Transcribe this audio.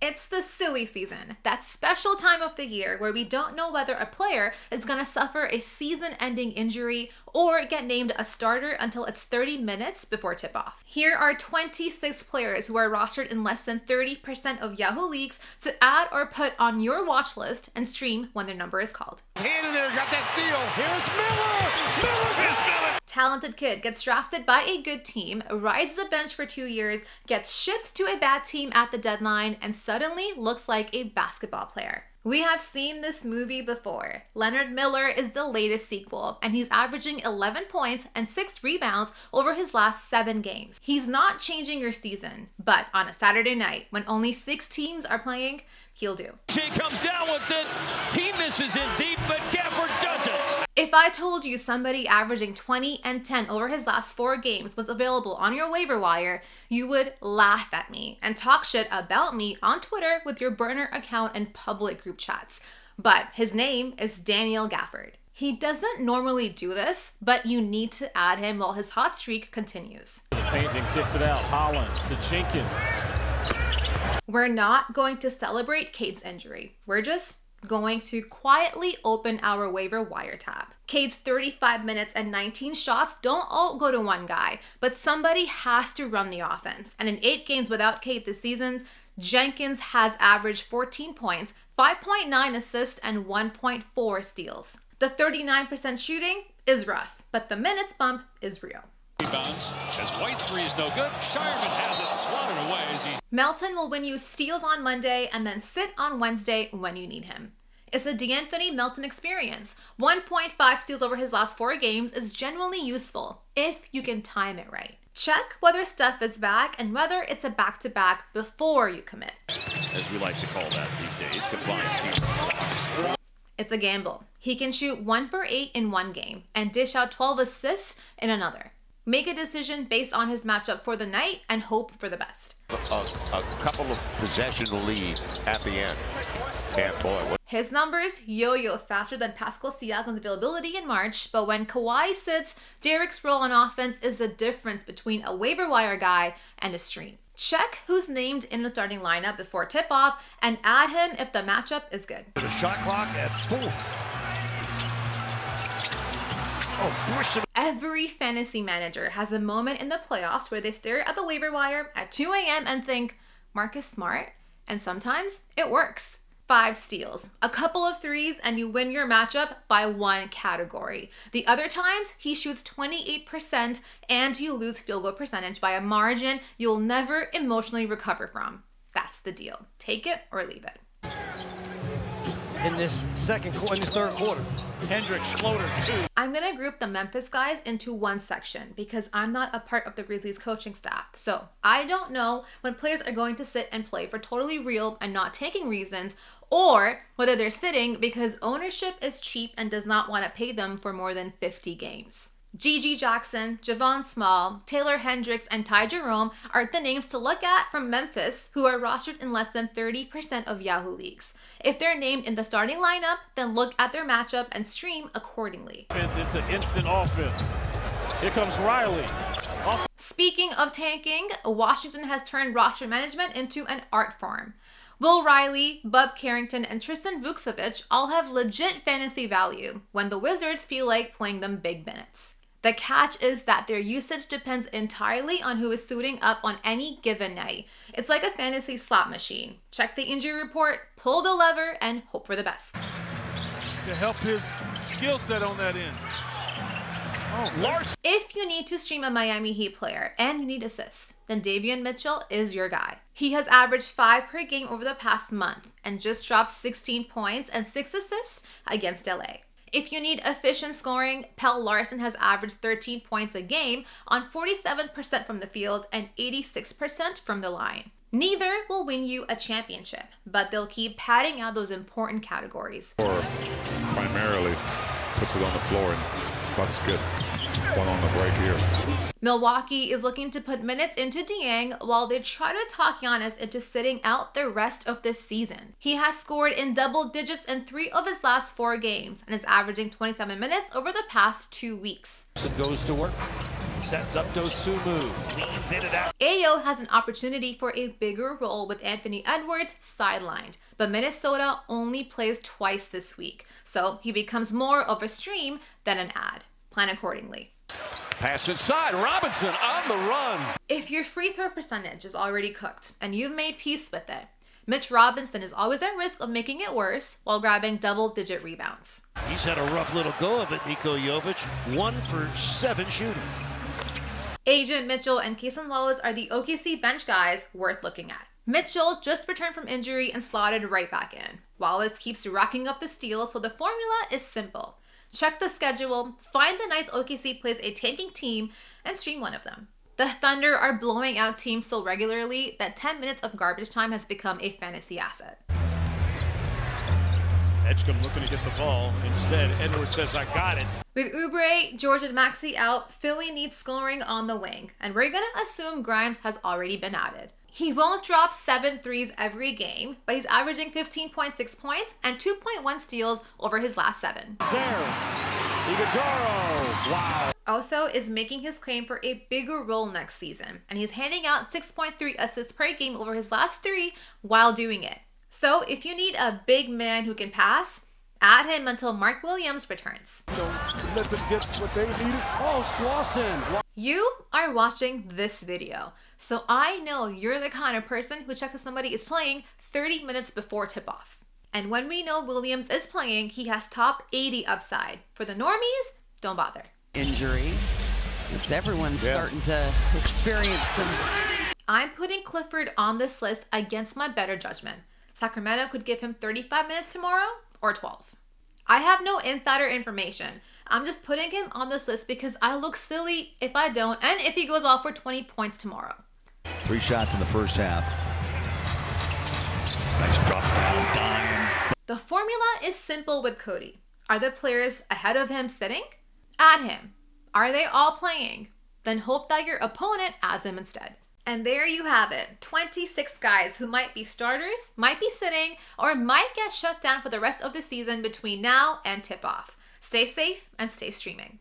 It's the silly season, that special time of the year where we don't know whether a player is going to suffer a season-ending injury or get named a starter until it's 30 minutes before tip-off. Here are 26 players who are rostered in less than 30% of Yahoo leagues to add or put on your watch list and stream when their number is called. Hand in there, got that steal. Here's Miller. Miller. Talented kid gets drafted by a good team, rides the bench for 2 years, gets shipped to a bad team at the deadline, and suddenly looks like a basketball player. We have seen this movie before. Leonard Miller is the latest sequel, and he's averaging 11 points and 6 rebounds over his last 7 games. He's not changing your season, but on a Saturday night, when only 6 teams are playing, he'll do. She comes down with it. He misses it deep, but Gafford does it. If I told you somebody averaging 20 and 10 over his last 4 games was available on your waiver wire, you would laugh at me and talk shit about me on Twitter with your burner account and public group chats. But his name is Daniel Gafford. He doesn't normally do this, but you need to add him while his hot streak continues. Painting kicks it out. Holland to Jenkins. We're not going to celebrate Cade's injury. We're just going to quietly open our waiver wire tab. Cade's 35 minutes and 19 shots don't all go to one guy, but somebody has to run the offense. And in 8 games without Cade this season, Jenkins has averaged 14 points, 5.9 assists, and 1.4 steals. The 39% shooting is rough, but the minutes bump is real. Rebounds as White's three is no good. Shireman has it swatted away as he... Melton will win you steals on Monday and then sit on Wednesday when you need him. It's a D'Anthony Melton experience. 1.5 steals over his last 4 games is genuinely useful if you can time it right. Check whether Steph is back and whether it's a back-to-back before you commit. As we like to call that these days, compliance. It's a gamble. He can shoot 1 for 8 in one game and dish out 12 assists in another. Make a decision based on his matchup for the night and hope for the best. A couple of possession lead at the end. And boy, his numbers yo-yo faster than Pascal Siakam's availability in March, but when Kawhi sits, Derrick's role on offense is the difference between a waiver wire guy and a stream. Check who's named in the starting lineup before tip-off and add him if the matchup is good. The shot clock at 4. Every fantasy manager has a moment in the playoffs where they stare at the waiver wire at 2 a.m. and think, Marcus Smart, and sometimes it works. 5 steals, a couple of threes, and you win your matchup by 1 category. The other times, he shoots 28% and you lose field goal percentage by a margin you'll never emotionally recover from. That's the deal. Take it or leave it. In this third quarter. Hendricks floater 2. I'm going to group the Memphis guys into one section because I'm not a part of the Grizzlies coaching staff. So I don't know when players are going to sit and play for totally real and not taking reasons, or whether they're sitting because ownership is cheap and does not want to pay them for more than 50 games. Gigi Jackson, Javon Small, Taylor Hendricks, and Ty Jerome are the names to look at from Memphis who are rostered in less than 30% of Yahoo leagues. If they're named in the starting lineup, then look at their matchup and stream accordingly. Into instant offense. Here comes Riley. Speaking of tanking, Washington has turned roster management into an art form. Will Riley, Bub Carrington, and Tristan Vukcevic all have legit fantasy value when the Wizards feel like playing them big minutes. The catch is that their usage depends entirely on who is suiting up on any given night. It's like a fantasy slot machine. Check the injury report, pull the lever, and hope for the best. To help his skill set on that end. If you need to stream a Miami Heat player and you need assists, then Davion Mitchell is your guy. He has averaged 5 per game over the past month and just dropped 16 points and 6 assists against LA. If you need efficient scoring, Pelle Larsson has averaged 13 points a game on 47% from the field and 86% from the line. Neither will win you a championship, but they'll keep padding out those important categories. Or primarily puts it on the floor and that's good. One on the break here. Milwaukee is looking to put minutes into Dieng while they try to talk Giannis into sitting out the rest of this season. He has scored in double digits in 3 of his last 4 games and is averaging 27 minutes over the past 2 weeks. Goes to work. Sets up Dosunmu. Leans into that. Ayo has an opportunity for a bigger role with Anthony Edwards sidelined, but Minnesota only plays twice this week, so he becomes more of a stream than an ad. Plan accordingly. Pass inside. Robinson on the run. If your free throw percentage is already cooked and you've made peace with it, Mitch Robinson is always at risk of making it worse while grabbing double-digit rebounds. He's had a rough little go of it, Nikola Jovic. 1 for 7 shooting. Agent Mitchell and Kaysen Wallace are the OKC bench guys worth looking at. Mitchell just returned from injury and slotted right back in. Wallace keeps racking up the steals, so the formula is simple. Check the schedule, find the nights OKC plays a tanking team, and stream one of them. The Thunder are blowing out teams so regularly that 10 minutes of garbage time has become a fantasy asset. Edgecombe looking to get the ball. Instead, Edwards says, I got it. With Oubre, George, and Maxey out, Philly needs scoring on the wing, and we're going to assume Grimes has already been added. He won't drop 7 threes every game, but he's averaging 15.6 points and 2.1 steals over his last 7. It's there. Ighodaro. Wow. Oso is making his claim for a bigger role next season, and he's handing out 6.3 assists per game over his last 3 while doing it. So if you need a big man who can pass, add him until Mark Williams returns. Let them get what they needed. Oh, Slauson. You are watching this video, so I know you're the kind of person who checks if somebody is playing 30 minutes before tip-off. And when we know Williams is playing, he has top 80 upside. For the normies, don't bother. Injury. Everyone's starting to experience some. I'm putting Clifford on this list against my better judgment. Sacramento could give him 35 minutes tomorrow or 12. I have no insider information. I'm just putting him on this list because I look silly if I don't, and if he goes off for 20 points tomorrow. 3 shots in the first half. Nice drop down dime. The formula is simple with Cody. Are the players ahead of him sitting? Add him. Are they all playing? Then hope that your opponent adds him instead. And there you have it. 26 guys who might be starters, might be sitting, or might get shut down for the rest of the season between now and tip-off. Stay safe and stay streaming.